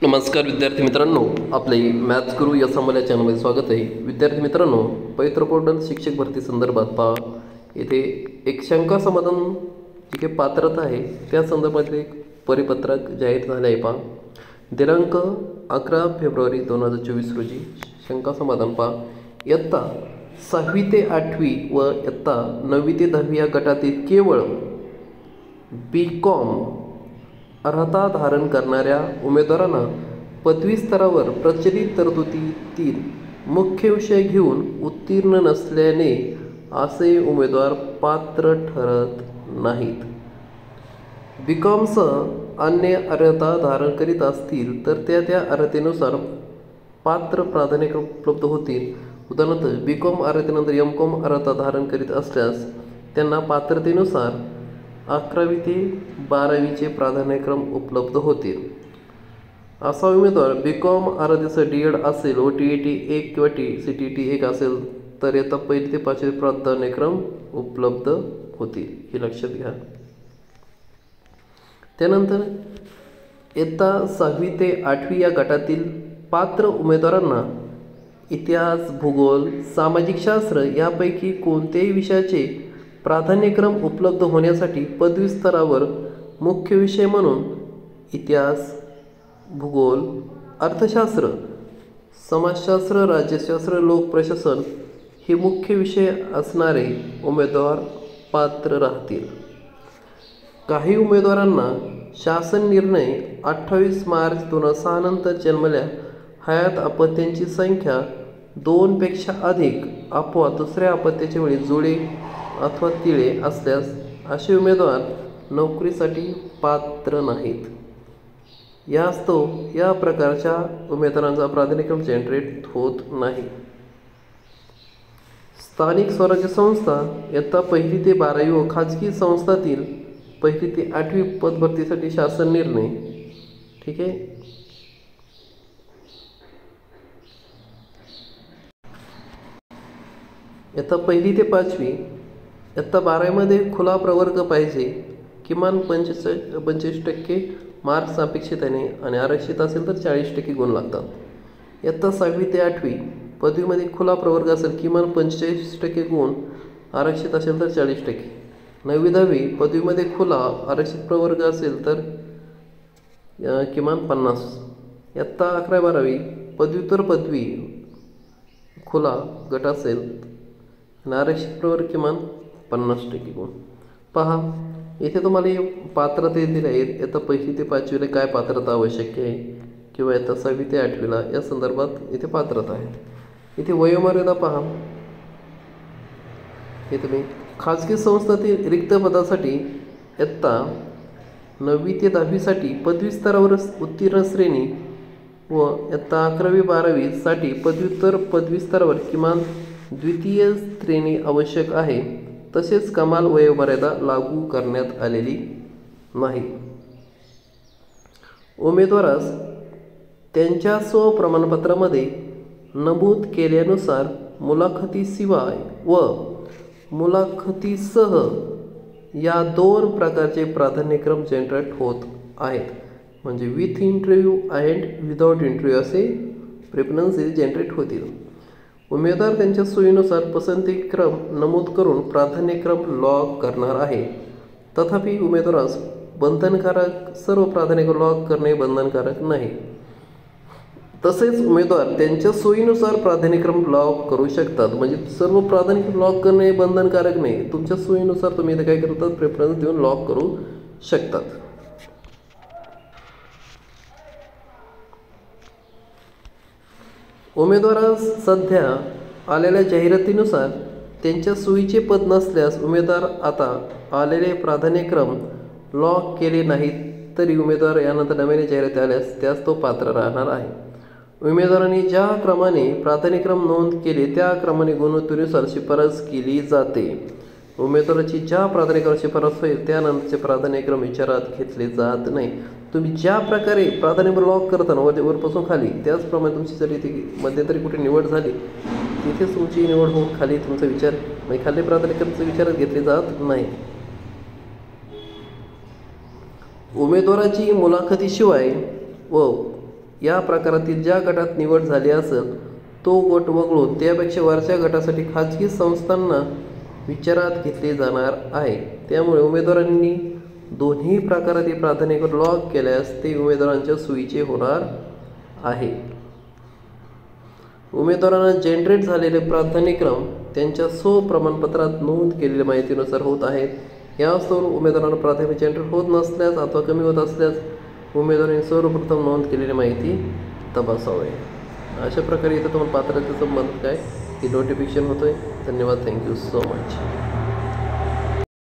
नमस्कार विद्यार्थी मित्रांनो, आपले मॅथ्स गुरु या संबंध चॅनलमध्ये स्वागत आहे. विद्यार्थी मित्रांनो, पवित्र पोर्टल शिक्षक भरती संदर्भात पहा, येथे एक शंका समाधान जी काही पात्रता आहे त्या संदर्भातले एक परिपत्रक जाहीर झाले आहे. पहा, दिनांक 11 फेब्रुवारी 2024 रोजी शंका समाधान पहा. इयत्ता 6वी ते 8वी व इयत्ता 9वी ते 10वी या गटातील केवळ BCom अर्हता धारण करणाऱ्या उमेदवारांना पदवी स्तरावर प्रचलित तरतुदीतील मुख्य विषय घेऊन उत्तीर्ण नसल्याने असे उमेदवार पात्र ठरत नाहीत. BComसह अन्य अर्हता धारण करीत असतील तर त्या अर्हतेनुसार पात्र प्राधान्यक्रम उपलब्ध होतील. उदाहरणार्थ, BCom अर्हतेनंतर MCom अर्हता धारण करीत असल्यास त्यांना पात्रतेनुसार 11वी ते 12वीचे प्राधान्यक्रम उपलब्ध होतील. असा उमेदवार BCom अर्हतेसह DED असेल व TET 1 किंवा CTET 1 असेल तर इयत्ता 1 ते 5वी प्राधान्यक्रम उपलब्ध होतील. हे लक्षात घ्या. त्यानंतर इयत्ता 6वी ते 8वी या गटातील पात्र उमेदवारांना इतिहास, भूगोल, सामाजिक शास्त्र यापैकी कोणत्याही विषयाचे प्राधान्यक्रम उपलब्ध होण्यासाठी पदवी स्तरावर मुख्य विषय म्हणून इतिहास, भूगोल, अर्थशास्त्र, समाजशास्त्र, राज्यशास्त्र, लोकप्रशासन हे मुख्य विषय असणारे उमेदवार पात्र राहतील. काही उमेदवारांना शासन निर्णय 28 मार्च 2006 नंतर जन्मल्या हयात अपत्यांची संख्या 2पेक्षा अधिक अथवा दुसऱ्या अपत्याच्या वेळी जुळे अथवा तिळे असल्यास असे उमेदवार नोकरीसाठी पात्र नाहीत. यास्तव या प्रकारच्या उमेदवारांचा प्राधान्यक्रम जनरेट होत नाही. स्थानिक स्वराज्य संस्था इयत्ता 1ली ते 12वी व खाजगी संस्थातील 1ली ते 8वी पदभरतीसाठी शासन निर्णय. ठीक आहे. इयत्ता 1ली ते 5वी इयत्ता 12वीमध्ये खुला प्रवर्ग पाहिजे. किमान 45% मार्क्स अपेक्षित आहे आणि आरक्षित असेल तर 40% गुण लागतात. इयत्ता 6वी ते 8वी पदवीमध्ये खुला प्रवर्ग असेल, किमान 45% गुण, आरक्षित असेल तर 40%. 9वी 10वी पदवीमध्ये खुला आरक्षित प्रवर्ग असेल तर किमान 50. इयत्ता 11 12वी पदव्युत्तर पदवी खुला गट असेल आणि आरक्षित प्रवर्ग किमान 50% गुण. पहा, इथे तुम्हाला पात्रते दिले आहेत. इयत्ता 1ली ते 5वीला काय पात्रता आवश्यक आहे किंवा इयत्ता 6वी ते 8वीला या संदर्भात इथे पात्रता आहे. इथे वयोमर्यादा पहा. हे तुम्ही खाजगी संस्थातील रिक्त पदासाठी इयत्ता 9वी ते 10वीसाठी पदवी स्तरावर उत्तीर्ण श्रेणी व इयत्ता 11वी 12वीसाठी पदव्युत्तर पदवी स्तरावर किमान द्वितीय श्रेणी आवश्यक आहे. तसेच कमाल वयोमर्यादा लागू करण्यात आलेली नाही. उमेदवारास त्यांच्या स्वप्रमाणपत्रामध्ये नमूद केल्यानुसार मुलाखतीशिवाय व मुलाखतीसह या 2 प्रकारचे प्राधान्यक्रम जनरेट होत आहेत. म्हणजे with interview and without interview असे प्रेफरन्सेस जनरेट होतील. उमेदवार त्यांच्या सोयीनुसार पसंतीक्रम नमूद करून प्राधान्यक्रम लॉग करणार आहे. तथापि उमेदवारास बंधनकारक सर्व प्राधान्यक्रम लॉग करणे बंधनकारक नाही. तसेच उमेदवार त्यांच्या सोयीनुसार प्राधान्यक्रम लॉग करू शकतात. म्हणजे सर्व प्राधान्यक्रम लॉग करणे बंधनकारक नाही. तुमच्या सोयीनुसार तुम्ही इथे काय करतात, प्रेफरन्स देऊन लॉग करू शकतात. उमेदवारास सध्या आलेल्या जाहिरातीनुसार त्यांच्या सोयीचे पद नसल्यास उमेदवार आता आलेले प्राधान्यक्रम लॉग केले नाहीत तरी उमेदवार यानंतर नव्याने जाहिराती आल्यास त्यास तो पात्र राहणार आहे. उमेदवारांनी ज्या क्रमाने प्राधान्यक्रम नोंद केले त्या क्रमाने गुणवत्तेनुसार शिफारस केली जाते. उमेदवाराची ज्या प्राधान्यक्रम शिफारस होईल त्यानंतरचे प्राधान्यक्रम विचारात घेतले जात नाही. तुम्ही ज्या प्रकारे प्राधान्यक्रम लॉग करताना वरपासून खाली त्याचप्रमाणे तुमची जर इथे मध्यंतरी कुठे निवड झाली तिथेच तुमची निवड होऊन खाली तुमचा विचार म्हणजे खाली प्राधान्यक्रमचे विचारात घेतले जात नाही. उमेदवाराची मुलाखतीशिवाय व या प्रकारातील ज्या गटात निवड झाली असेल तो गट वगळून त्यापेक्षा वरच्या गटासाठी खाजगी संस्थांना विचारात घेतले जाणार आहे. त्यामुळे उमेदवारांनी दोन्ही प्रकारातील प्राधान्यक्रम लॉक केल्यास ते उमेदवारांच्या सोयीचे होणार आहे. उमेदवारांना जनरेट झालेले प्राधान्यक्रम त्यांच्या प्रमाणपत्रात नोंद केलेल्या माहितीनुसार होत आहेत. यास्तव उमेदवारांना प्राधान्य जनरेट होत नसल्यास अथवा कमी होत असल्यास उमेदवारांनी सर्वप्रथम नोंद केलेली माहिती तपासावी. अशा प्रकारे इथं तुम्हाला पात्रतेचा संबंध काय हे नोटिफिकेशन होतोय. धन्यवाद. Thank you so much.